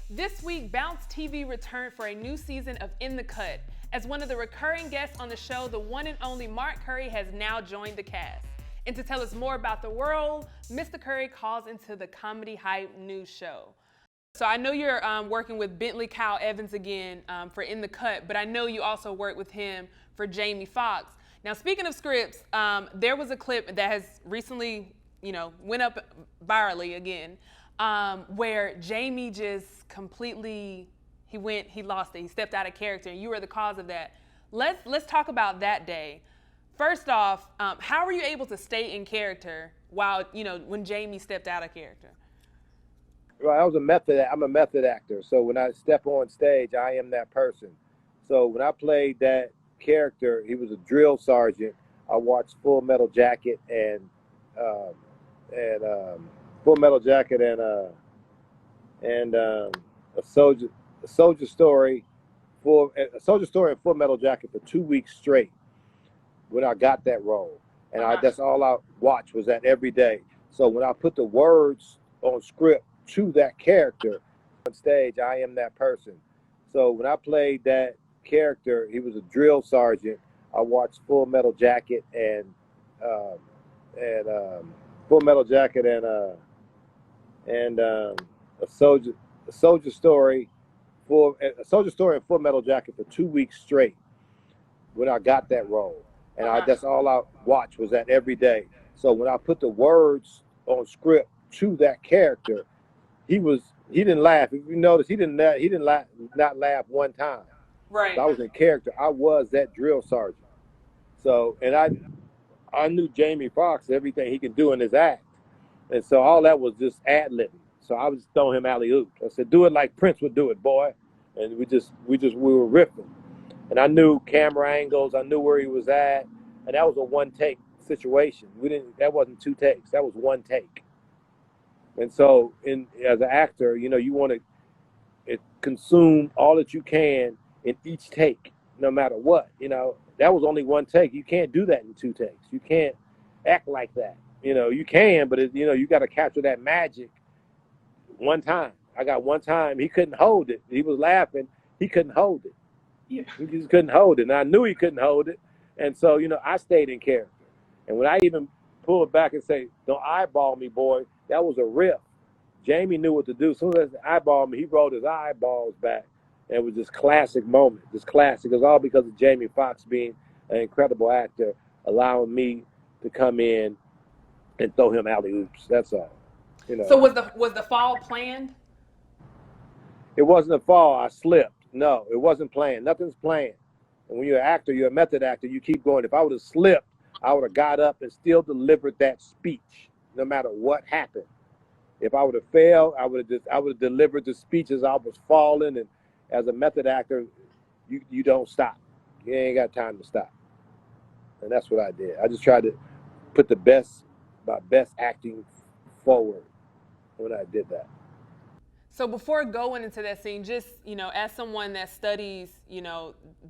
This week, Bounce TV returned for a new season of In the Cut. As one of the recurring guests on the show, the one and only Mark Curry has now joined the cast. And to tell us more about the world, Mr. Curry calls into the Comedy Hype news show. So I know you're working with Bentley Kyle Evans again for In the Cut, but I know you also work with him for Jamie Foxx. Now, speaking of scripts, there was a clip that has recently, went up virally again, where Jamie just completely, he lost it. He stepped out of character, and you were the cause of that. Let's talk about that day. First off, how were you able to stay in character while, when Jamie stepped out of character? Well, I'm a method actor. So when I step on stage, I am that person. So when I played that character, he was a drill sergeant. I watched Full Metal Jacket and Full Metal Jacket and a soldier story and Full Metal Jacket for 2 weeks straight when I got that role. And that's all I watched was that every day. So when I put the words on script to that character on stage, I am that person. So when I played that character, he was a drill sergeant. I watched Full Metal Jacket and Full Metal Jacket and a soldier story and Full Metal Jacket for 2 weeks straight when I got that role. And that's all I watched was that every day. So when I put the words on script to that character, he didn't laugh. If you notice, he didn't not laugh one time. Right. So I was in character. I was that drill sergeant. So, and I knew Jamie Foxx, everything he can do in his act. And so all that was just ad-libbing. So I was throwing him alley-oops. I said, do it like Prince would do it, boy. And we were riffing. And I knew camera angles. I knew where he was at. And that was a one-take situation. That wasn't 2 takes. That was 1 take. And so as an actor, you want to consume all that you can in each take, no matter what. That was only 1 take. You can't do that in 2 takes. You can't act like that. You can, but you got to capture that magic one time. I got one time. He couldn't hold it. He was laughing. He couldn't hold it. Yeah. He just couldn't hold it. And I knew he couldn't hold it. And so, I stayed in character. And when I even pulled back and say, don't eyeball me, boy, that was a riff. Jamie knew what to do. As soon as he eyeballed me, he rolled his eyeballs back. And it was this classic moment, this classic. It was all because of Jamie Foxx being an incredible actor, allowing me to come in and throw him alley-oops. That's all. So was the fall planned? It wasn't a fall. I slipped. No, it wasn't planned. Nothing's planned. And when you're an actor, you're a method actor, you keep going. If I would have slipped, I would have got up and still delivered that speech, no matter what happened. If I would have failed, I would have delivered the speech as I was falling. And as a method actor, you don't stop. You ain't got time to stop. And that's what I did. I just tried to put my best acting forward when I did that. So before going into that scene, just, as someone that studies,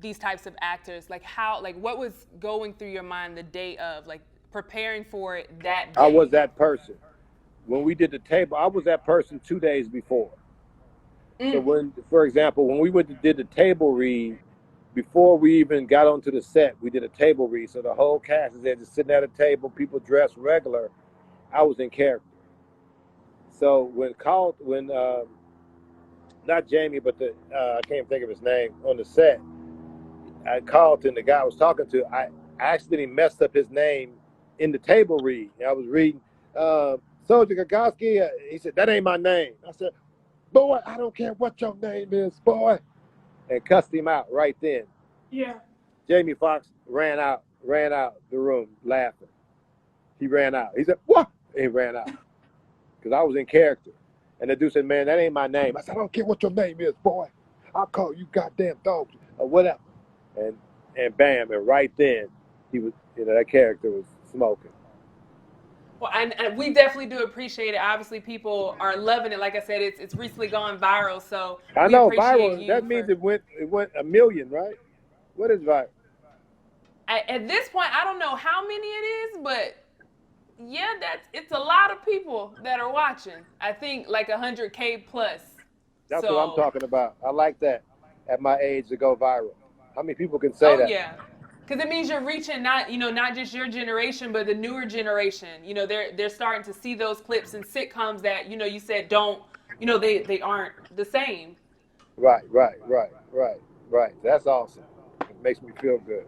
these types of actors, what was going through your mind the day of, preparing for it that day? I was that person. When we did the table, I was that person 2 days before. So for example, when we did the table read, before we even got onto the set, we did a table read. So the whole cast is there just sitting at a table, people dressed regular. I was in character. So not Jamie, but I can't think of his name, on the set, Carlton, the guy I was talking to, I accidentally messed up his name in the table read. I was reading, Soldier Gagowski. He said, that ain't my name. I said, boy, I don't care what your name is, boy. And cussed him out right then. Yeah. Jamie Foxx ran out the room laughing. He ran out. He said, what? And he ran out. Because I was in character. And the dude said, man, that ain't my name. I said, I don't care what your name is, boy. I'll call you goddamn dogs or whatever. And bam, and right then, he was, that character was smoking. Well, and we definitely do appreciate it. Obviously, people are loving it. Like I said, it's recently gone viral, so I know, viral, that means it went 1 million, right? What is viral? At this point, I don't know how many it is, but yeah, it's a lot of people that are watching. I think like 100K plus. That's what I'm So, talking about. I like that at my age to go viral. How many people can say oh that? yeah, because it means you're reaching not not just your generation, but the newer generation. They're starting to see those clips and sitcoms that you said don't they aren't the same. Right, right, right, right, right. That's awesome. It makes me feel good.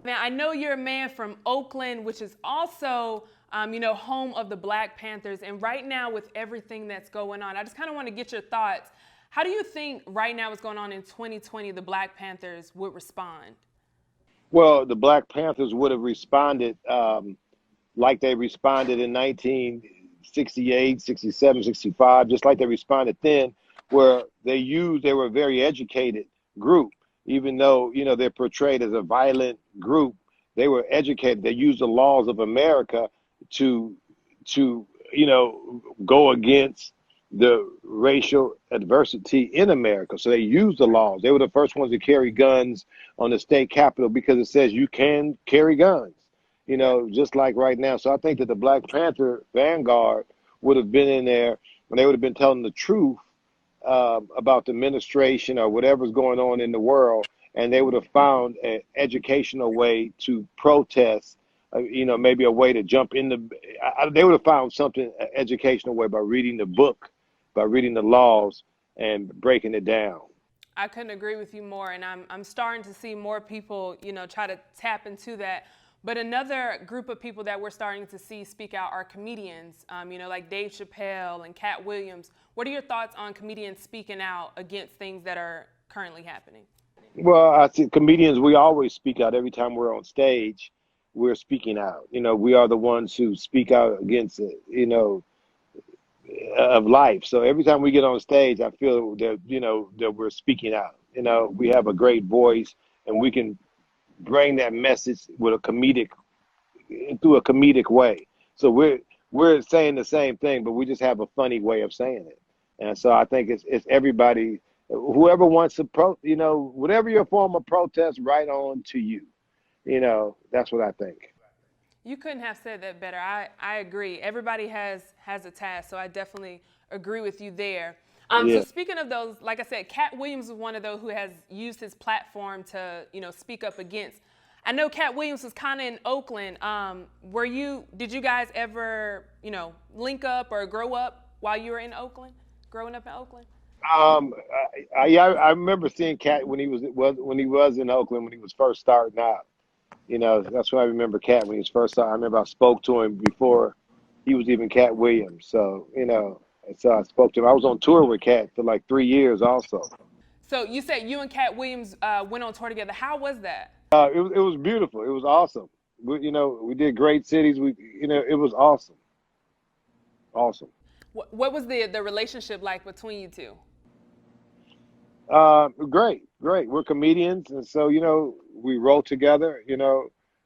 Now, I know you're a man from Oakland, which is also, home of the Black Panthers. And right now, with everything that's going on, I just kind of want to get your thoughts. How do you think right now, what's going on in 2020, the Black Panthers would respond? Well, the Black Panthers would have responded like they responded in 1968, 67, 65, just like they responded then, where they were a very educated group, even though, they're portrayed as a violent group. They were educated. They used the laws of America to, go against the racial adversity in America. So they used the laws. They were the first ones to carry guns on the state capitol because it says you can carry guns, just like right now. So I think that the Black Panther Vanguard would have been in there and they would have been telling the truth about the administration or whatever's going on in the world. And they would have found an educational way to protest, maybe a way to jump in they would have found something, an educational way by reading the book, by reading the laws and breaking it down. I couldn't agree with you more, and I'm starting to see more people, try to tap into that. But another group of people that we're starting to see speak out are comedians, like Dave Chappelle and Katt Williams. What are your thoughts on comedians speaking out against things that are currently happening? Well, I see comedians, we always speak out every time we're on stage. We're speaking out. We are the ones who speak out against it, of life. So every time we get on stage, I feel that, that we're speaking out. We have a great voice and we can bring that message with through a comedic way. So we're saying the same thing, but we just have a funny way of saying it. And so I think it's everybody, whoever wants to whatever your form of protest, right on to you. That's what I think. You couldn't have said that better. I agree. Everybody has a task, so I definitely agree with you there. So Yeah. speaking of those, like I said, Katt Williams is one of those who has used his platform to, speak up against. I know Katt Williams was kind of in Oakland. Did you guys ever, link up or grow up while you were in Oakland, growing up in Oakland? I remember seeing Katt when he was in Oakland when he was first starting out. That's why I remember Katt when he was first starting. I remember I spoke to him before he was even Katt Williams. So and so I spoke to him. I was on tour with Katt for like 3 years also. So you said you and Katt Williams went on tour together. How was that? It was beautiful. It was awesome. We did great cities. It was awesome. Awesome. What was the relationship like between you two? Great, great. We're comedians, and so we wrote together.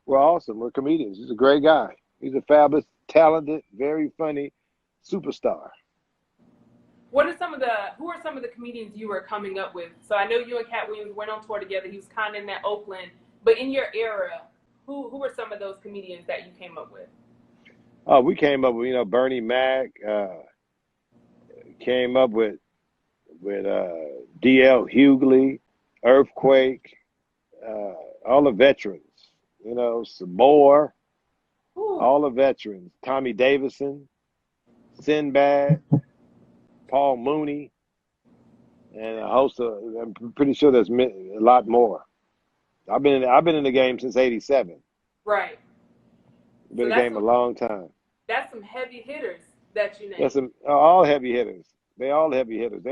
We're awesome. We're comedians. He's a great guy. He's a fabulous, talented, very funny superstar. Who are some of the comedians you were coming up with? So I know you and Katt Williams went on tour together. He was kind of in that Oakland, but in your era, who were some of those comedians that you came up with? We came up with Bernie Mac. Came up with D.L. Hughley, Earthquake, all the veterans. Samoa, all the veterans. Tommy Davidson, Sinbad, Paul Mooney, and a host of. I'm pretty sure there's a lot more. I've been in the game since '87. Right. Been in the game a long time. That's some heavy hitters that you named. That's all heavy hitters. They all heavy hitters.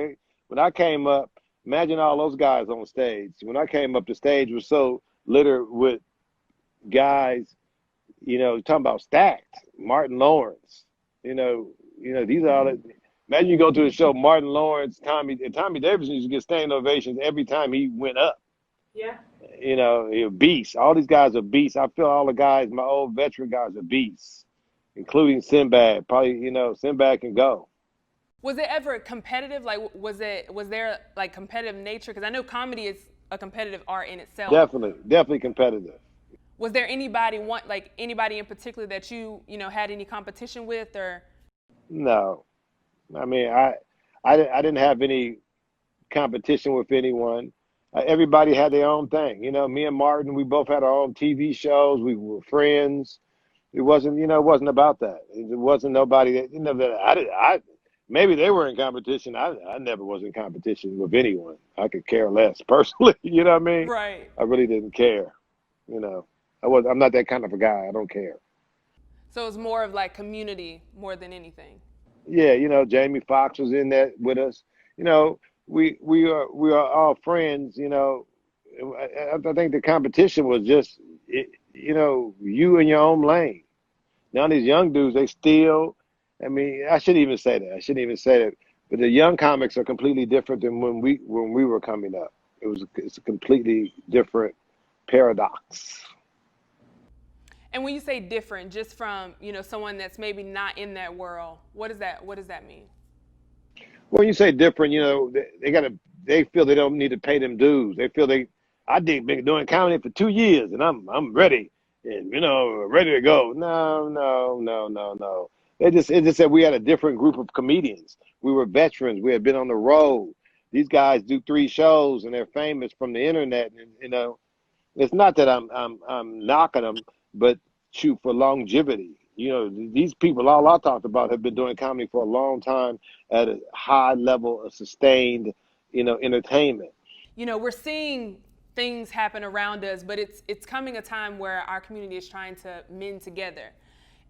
When I came up, imagine all those guys on stage. When I came up, the stage was so littered with guys. Talking about stacked. Martin Lawrence. These are all. Imagine you go to the show, Martin Lawrence, Tommy Davidson used to get standing ovations every time he went up. Yeah. He a beast. All these guys are beasts. I feel all the guys, my old veteran guys, are beasts, including Sinbad. Probably, Sinbad can go. Was it ever competitive? Like, was there like competitive nature? Because I know comedy is a competitive art in itself. Definitely competitive. Was there anybody in particular that you had any competition with, or? No, I mean I didn't have any competition with anyone. Everybody had their own thing. You know, me and Martin, we both had our own TV shows. We were friends. It wasn't, you know, it wasn't about that. It wasn't nobody that, you know, that maybe they were in competition. I never was in competition with anyone. I could care less personally. You know what I mean? Right. I really didn't care. You know, I'm not that kind of a guy. I don't care. So it's more of like community more than anything. Yeah, you know, Jamie Foxx was in that with us. You know, we are all friends. You know, I think the competition was just, you know, you in your own lane. Now these young dudes, they still. I mean, I shouldn't even say that. I shouldn't even say that. But the young comics are completely different than when we were coming up. It's a completely different paradox. And when you say different, just from, you know, someone that's maybe not in that world, what does that mean? When you say different, you know, they feel they don't need to pay them dues. They feel been doing comedy for 2 years and I'm ready and, you know, ready to go. No, no, no, no, no. It just said we had a different group of comedians. We were veterans. We had been on the road. These guys do 3 shows and they're famous from the internet. And, you know, it's not that I'm knocking them, but shoot, for longevity. You know, these people, all I talked about, have been doing comedy for a long time at a high level of sustained, you know, entertainment. You know, we're seeing things happen around us, but it's coming a time where our community is trying to mend together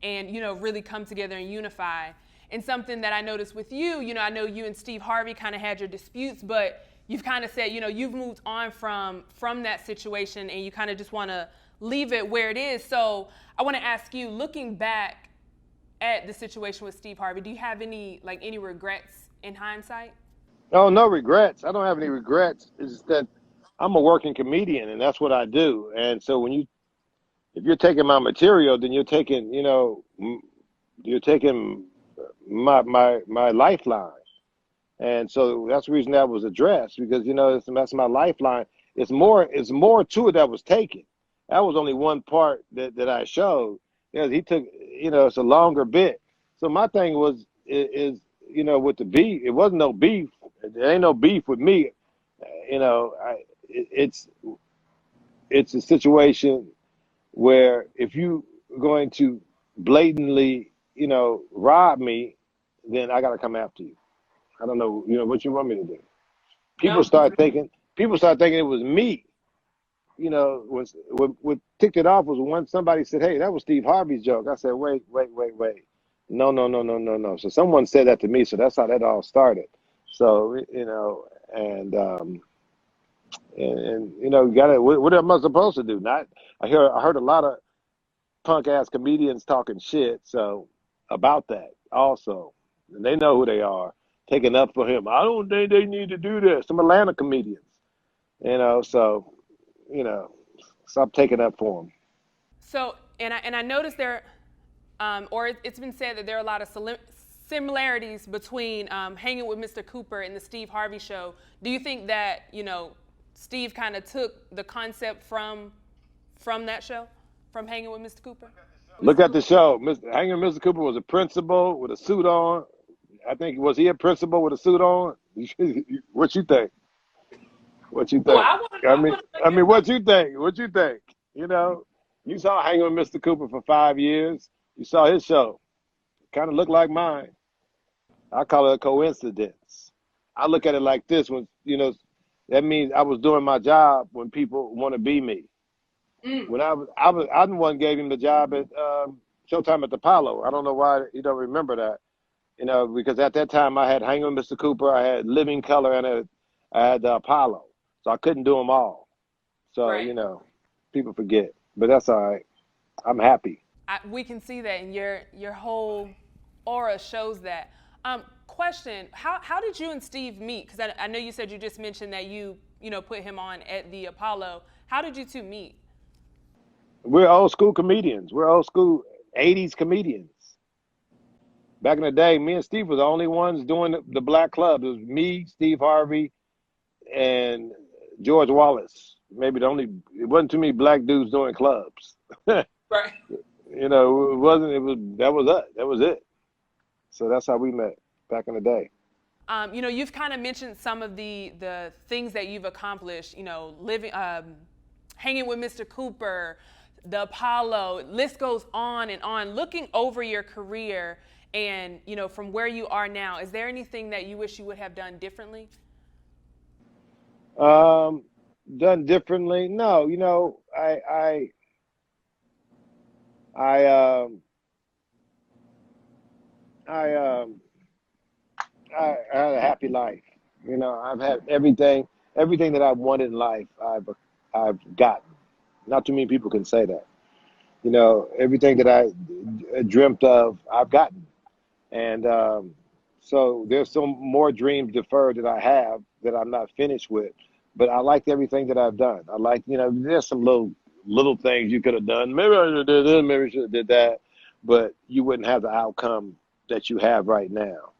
and, you know, really come together and unify. And something that I noticed with you know, I know you and Steve Harvey kind of had your disputes, but you've kind of said, you know, you've moved on from that situation and you kind of just want to leave it where it is. So I want to ask you, looking back at the situation with Steve Harvey, do you have any regrets in hindsight? Oh, no regrets. I don't have any regrets. It's just that I'm a working comedian and that's what I do. And so if you're taking my material, then you're taking, you know, you're taking my lifeline. And so that's the reason that was addressed, because, you know, that's my lifeline. It's more to it that was taken. That was only one part that I showed. You know, he took, you know, it's a longer bit. So my thing is, you know, with the beef, it wasn't no beef. There ain't no beef with me. You know, it's a situation where if you are going to blatantly, you know, rob me, then I got to come after you. I don't know, you know, what you want me to do. People start thinking it was me. You know, what ticked it off was when somebody said, "Hey, that was Steve Harvey's joke." I said, "Wait. No. So someone said that to me, so that's how that all started. So, you know, and you know, what am I supposed to do? I heard a lot of punk ass comedians talking shit, so about that also. And they know who they are, taking up for him. I don't think they need to do this. Some Atlanta comedians, you know, so, you know, stop taking up for them. So, and I noticed there, or it's been said that there are a lot of similarities between Hanging with Mr. Cooper and the Steve Harvey show. Do you think that, you know, Steve kind of took the concept from that show, from Hanging with Mr. Cooper? Look at the show. Hanging with Mr. Cooper was a principal with a suit on. I think, was he a principal with a suit on? What you think? What you think? I mean, what you think? What you think? You know, you saw Hanging with Mr. Cooper for 5 years. You saw his show. Kind of looked like mine. I call it a coincidence. I look at it like this: when, you know, that means I was doing my job when people want to be me. When I'm the one gave him the job at Showtime at the Apollo. I don't know why you don't remember that. You know, because at that time I had Hanging with Mr. Cooper, I had Living Color, and I had the Apollo. So I couldn't do them all. So, right. You know, people forget. But that's all right. I'm happy. We can see that, and your whole aura shows that. Question, how did you and Steve meet? Because I know you said you just mentioned that you know, put him on at the Apollo. How did you two meet? We're old school comedians. We're old school 80s comedians. Back in the day, me and Steve were the only ones doing the black club. It was me, Steve Harvey, and George Wallace. Maybe it wasn't too many black dudes doing clubs. Right. You know, that was us. That was it. So that's how we met back in the day. You've kind of mentioned some of the things that you've accomplished, living, hanging with Mr. Cooper, the Apollo, list goes on and on. Looking over your career and, from where you are now, is there anything that you wish you would have done differently? Done differently? No, I, I, I had a happy life. I've had everything that I've wanted in life. I've gotten. Not too many people can say that. Everything that I dreamt of, I've gotten. And so there's some more dreams deferred that I have that I'm not finished with. But I liked everything that I've done. I like, there's some little things you could have done. Maybe I should have did this, maybe I should have did that. But you wouldn't have the outcome that you have right now.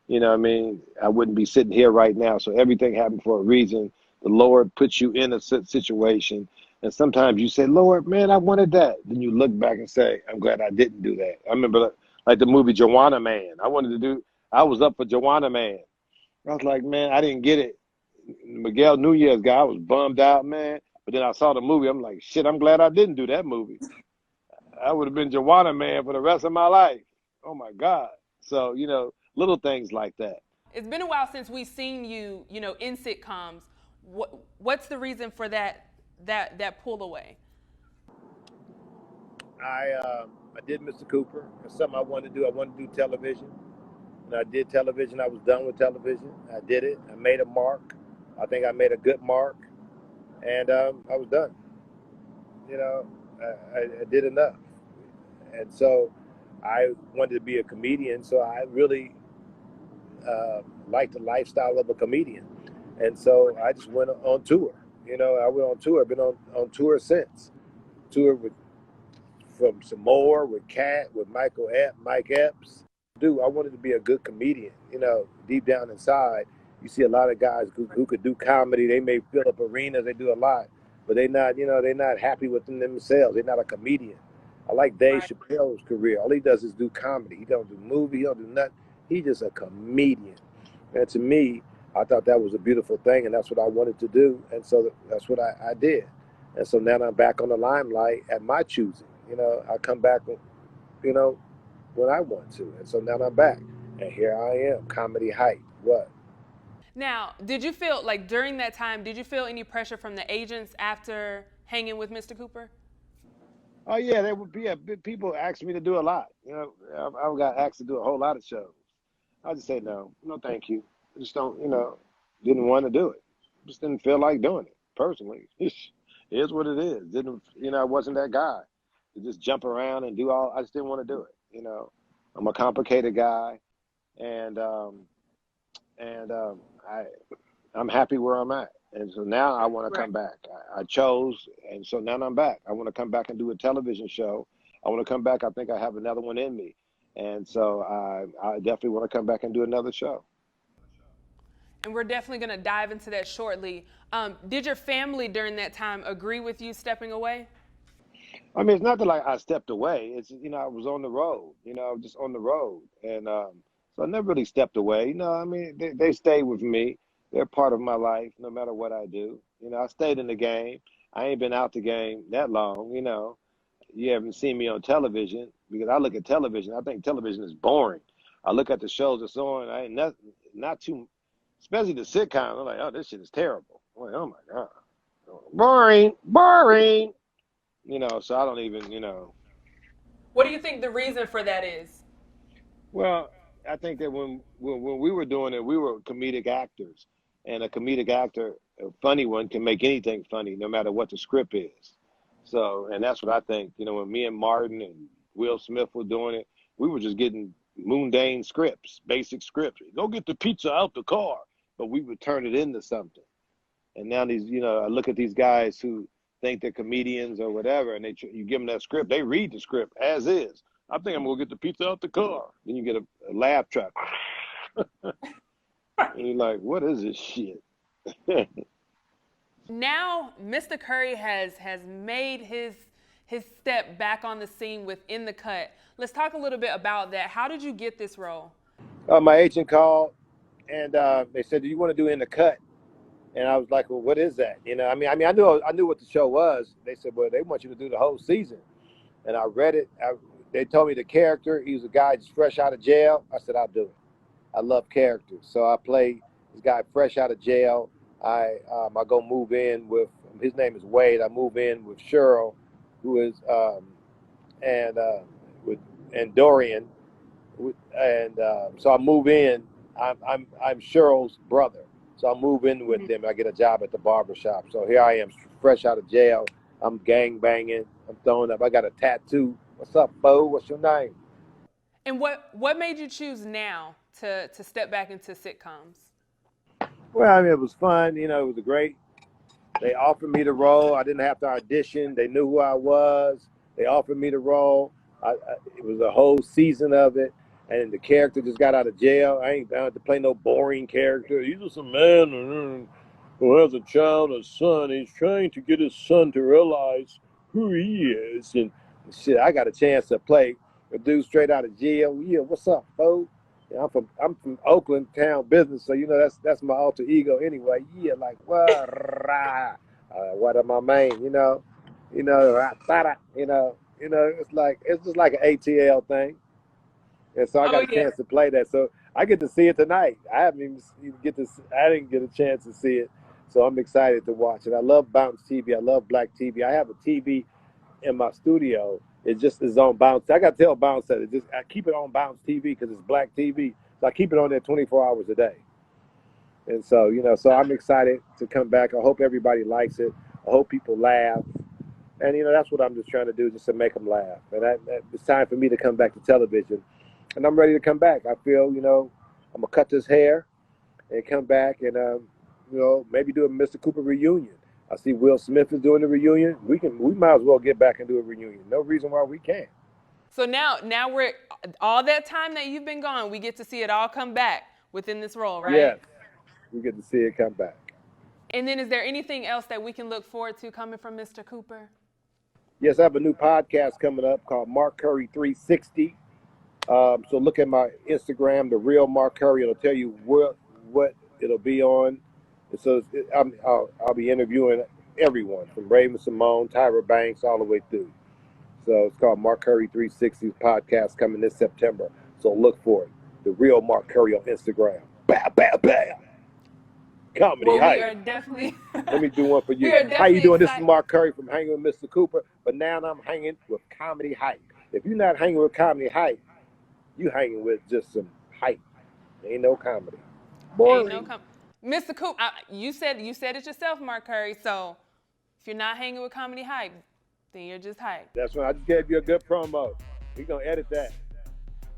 You know what I mean? I wouldn't be sitting here right now. So everything happened for a reason. The Lord puts you in a situation. And sometimes you say, Lord, man, I wanted that. Then you look back and say, I'm glad I didn't do that. I remember like the movie Joanna Man. I was up for Joanna Man. I was like, man, I didn't get it. Miguel Nunez guy, I was bummed out, man. But then I saw the movie. I'm like, shit, I'm glad I didn't do that movie. I would have been Joanna Man for the rest of my life. Oh, my God. So, little things like that. It's been a while since we've seen you, in sitcoms. What's the reason for that pull away? I did Mr. Cooper. It's something I wanted to do. I wanted to do television. And I did television. I was done with television. I did it. I made a mark. I think I made a good mark. And I was done. I did enough. And so I wanted to be a comedian. So I really liked the lifestyle of a comedian. And so I just went on tour. I went on tour. I've been on tour since. Toured from Samoa, with Katt, with Mike Epps. Dude, I wanted to be a good comedian. Deep down inside, you see a lot of guys who could do comedy. They may fill up arenas. They do a lot, but they're not happy within themselves. They're not a comedian. I like Dave Chappelle's career. All he does is do comedy. He don't do movie. He don't do nothing. He's just a comedian. And to me, I thought that was a beautiful thing, and that's what I wanted to do. And so that's what I did. And so now I'm back on the limelight at my choosing. I come back, when I want to. And so now I'm back. And here I am, comedy hype. What? Now, did you feel, like during that time, did you feel any pressure from the agents after hanging with Mr. Cooper? Oh, yeah, there would be people asked me to do a lot. I got asked to do a whole lot of shows. I just say no, thank you. I just don't, didn't want to do it. Just didn't feel like doing it personally. It is what it is. I wasn't that guy to just jump around and do all. I just didn't want to do it. I'm a complicated guy, and I'm happy where I'm at. And so now I want to come back. I chose, and so now I'm back. I want to come back and do a television show. I want to come back. I think I have another one in me. And so I definitely want to come back and do another show. And we're definitely going to dive into that shortly. Did your family during that time agree with you stepping away? I mean, it's not that I stepped away. It's, I was on the road, just on the road. And so I never really stepped away. They stayed with me. They're part of my life, no matter what I do. I stayed in the game. I ain't been out the game that long, You haven't seen me on television because I look at television. I think television is boring. I look at the shows that's on. I ain't not too, especially the sitcoms. I'm like, oh, this shit is terrible. I'm like, oh my God. Boring. So I don't even, What do you think the reason for that is? Well, I think that when we were doing it, we were comedic actors. And a comedic actor, a funny one, can make anything funny, no matter what the script is. So, and that's what I think, when me and Martin and Will Smith were doing it, we were just getting mundane scripts, basic scripts. Go get the pizza out the car. But we would turn it into something. And now these, I look at these guys who think they're comedians or whatever, and you give them that script, they read the script as is. I think I'm going to get the pizza out the car. Then you get a laugh track. And you're like, what is this shit? Now, Mr. Curry has made his step back on the scene with In the Cut. Let's talk a little bit about that. How did you get this role? My agent called, and they said, "Do you want to do In the Cut?" And I was like, "Well, what is that?" You know, I knew what the show was. They said, "Well, they want you to do the whole season." And I read it. They told me the character. He was a guy just fresh out of jail. I said, "I'll do it." I love characters, so I play this guy fresh out of jail. I go move in with, his name is Wade. I move in with Cheryl, who is and with and Dorian, so I move in. I'm Cheryl's brother, so I move in with them. I get a job at the barber shop. So here I am, fresh out of jail. I'm gang banging. I'm throwing up. I got a tattoo. What's up, Bo? What's your name? And what made you choose now to step back into sitcoms? Well, I mean, it was fun. You know, it was great. They offered me the role. I didn't have to audition. They knew who I was. They offered me the role. It was a whole season of it. And the character just got out of jail. I ain't bound to play no boring character. He's just a man who has a child, a son. He's trying to get his son to realize who he is. And shit, I got a chance to play a dude straight out of jail. Yeah, what's up, folks? Yeah, I'm from Oakland town business, so you know that's my alter ego anyway. Yeah, like what am I main? You know, it's just like an ATL thing, and so I got a chance to play that. So I get to see it tonight. I didn't get a chance to see it, so I'm excited to watch it. I love Bounce TV. I love Black TV. I have a TV in my studio. It just is on Bounce. I got to tell Bounce that I keep it on Bounce TV because it's Black TV. So I keep it on there 24 hours a day. And so, so I'm excited to come back. I hope everybody likes it. I hope people laugh. And, that's what I'm just trying to do, just to make them laugh. And it's time for me to come back to television. And I'm ready to come back. I feel, I'm going to cut this hair and come back and, maybe do a Mr. Cooper reunion. I see Will Smith is doing the reunion. We might as well get back and do a reunion. No reason why we can't. So now we're all that time that you've been gone, we get to see it all come back within this role, right? Yes, we get to see it come back. And then is there anything else that we can look forward to coming from Mr. Cooper? Yes, I have a new podcast coming up called Mark Curry 360. So look at my Instagram, The Real Mark Curry. It'll tell you what it'll be on. So I'll be interviewing everyone from Raven-Symoné, Tyra Banks, all the way through. So it's called Mark Curry 360 podcast coming this September. So look for it. The Real Mark Curry on Instagram. Bow, bow, bow. Comedy hype. We are definitely. Let me do one for you. How you doing? Excited. This is Mark Curry from Hanging with Mr. Cooper. But now I'm hanging with Comedy Hype. If you're not hanging with Comedy Hype, you hanging with just some hype. Ain't no comedy. Boring. Ain't no Mr. Cooper, you said it yourself, Mark Curry. So if you're not hanging with Comedy Hype, then you're just hype. That's right. I just gave you a good promo. We're going to edit that.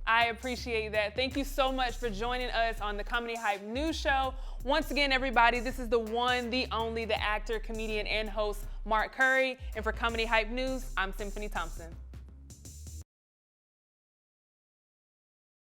I appreciate that. Thank you so much for joining us on the Comedy Hype News Show. Once again, everybody, this is the one, the only, the actor, comedian, and host, Mark Curry. And for Comedy Hype News, I'm Symphony Thompson.